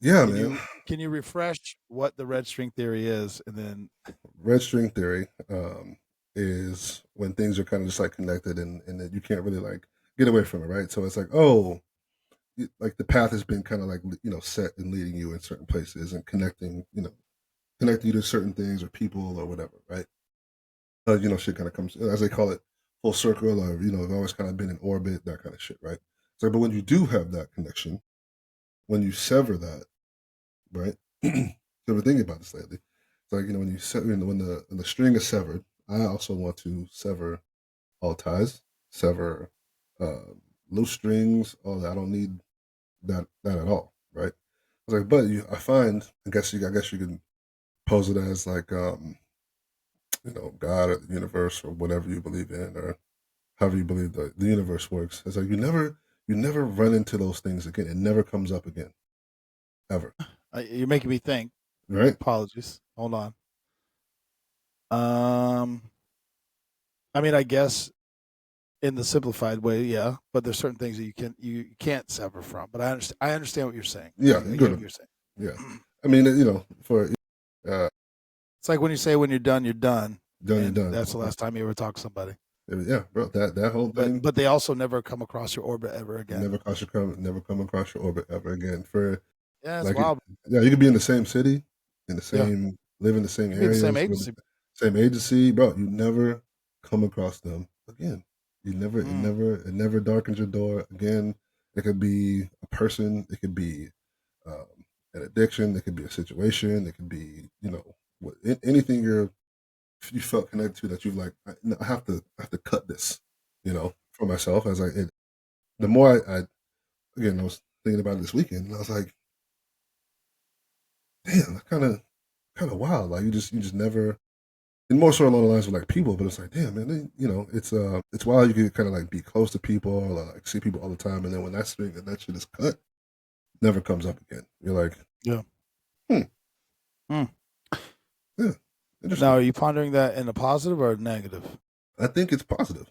Yeah, Can man. you refresh what the red string theory is, and then Red string theory is when things are kind of just like connected and that you can't really like get away from it, right? So it's like, oh, like the path has been kind of like set and leading you in certain places and connecting you to certain things or people or whatever, right? Shit kind of comes as they call it full circle, or it's always kind of been in orbit, that kind of shit, right? So, but when you do have that connection, when you sever that, right? So we're thinking about this lately. It's like when when the string is severed, I also want to sever all ties, sever uh, loose strings, all that. I don't need that at all, right? I was like, but I find, I guess you can pose it as like, God or the universe or whatever you believe in, or however you believe the universe works. It's like you never run into those things again. It never comes up again, ever, you're making me think. right? Apologies. Hold on. Um, I mean, I guess in the simplified way, yeah. But there's certain things that you can't sever from. But I understand what you're saying. Yeah, I get what good. you're Yeah, saying. I mean, for uh, It's like when you say when you're done, done, you're and done. that's the last time you ever talk to somebody. Yeah, bro. That whole But thing they also never come across your orbit ever again. never come across your orbit ever again. For Yeah, it's like, wild. yeah, you could be in the same city, Yeah, live in the same could be the same areas, with agency. the same agency, bro. You never come across them again. Mm. It never darkens your door again. It could be a person, it could be um, an addiction, it could be a situation, it could be anything you felt connected to that you like. I have to cut this, for myself. As the more I was thinking about it this weekend, and I was like, damn, that's kind of wild. Like you just never, and more so along the lines of like people, but it's like, damn, man, it's wild. You can kind of like be close to people or like see people all the time, and then when that shit is cut, never comes up again. You're like, Yeah. hmm, Mm. yeah, Now, interesting. are you pondering that in a positive or a negative? I think it's positive.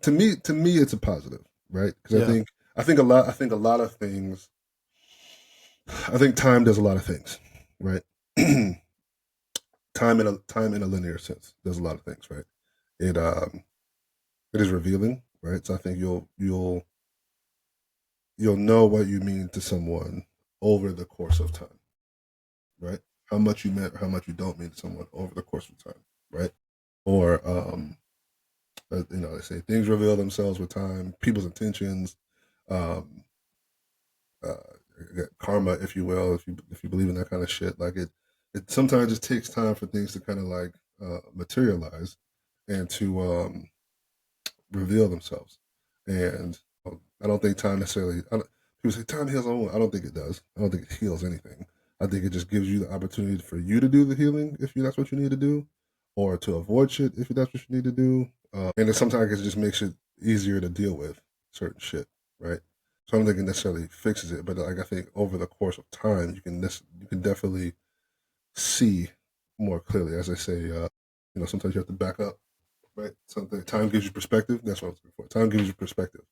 To me, it's a positive, right? Because Yeah. I think a lot of things. I think time does a lot of things, right? Time in a linear sense does a lot of things, right? It it is revealing, right? So I think you'll know what you mean to someone over the course of time, right? How much you meant or how much you don't mean to someone over the course of time, right? Or they say things reveal themselves with time, people's intentions, um, uh, karma, if you will, if you believe in that kind of shit. Like it sometimes just takes time for things to kind of like materialize and to reveal themselves. And I don't think time necessarily. People say time heals all. I don't think it does. I don't think it heals anything. I think it just gives you the opportunity for you to do the healing if that's what you need to do, or to avoid shit if that's what you need to do. And then sometimes it just makes it easier to deal with certain shit, right? So I don't think it necessarily fixes it, but like I think over the course of time, you can definitely see more clearly. As I say, sometimes you have to back up, right? Something time gives you perspective. That's what I was looking for. Time gives you perspective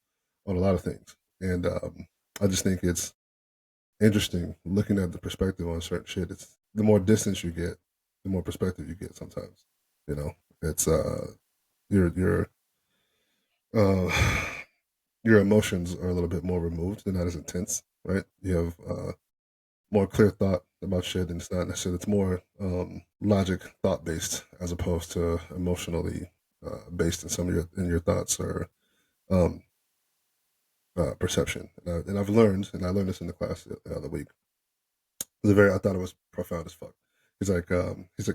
on a lot of things, and I just think it's interesting looking at the perspective on certain shit. It's the more distance you get, the more perspective you get. Sometimes, it's your uh, your emotions are a little bit more removed. They're not as intense, right? You have more clear thought about shit, and it's not necessarily. It's more logic, thought based, as opposed to emotionally based in some of your thoughts or um, perception. And I've learned, and I learned this in the class the other week. I thought it was profound as fuck. He's like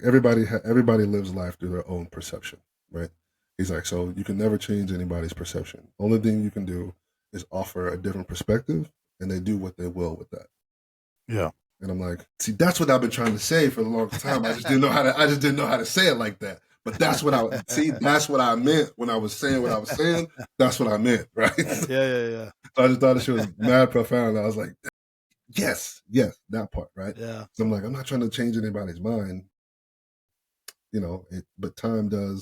everybody lives life through their own perception, right? He's like, so you can never change anybody's perception. Only thing you can do is offer a different perspective, and they do what they will with that. Yeah. And I'm like, see, that's what I've been trying to say for the longest time. I just didn't know how to say it like that. But that's what I meant when I was saying what I was saying. That's what I meant, right? So Yeah, yeah, yeah, I just thought the shit was mad profound. I was like, yes, that part, right? yeah. So I'm like, I'm not trying to change anybody's mind, but time does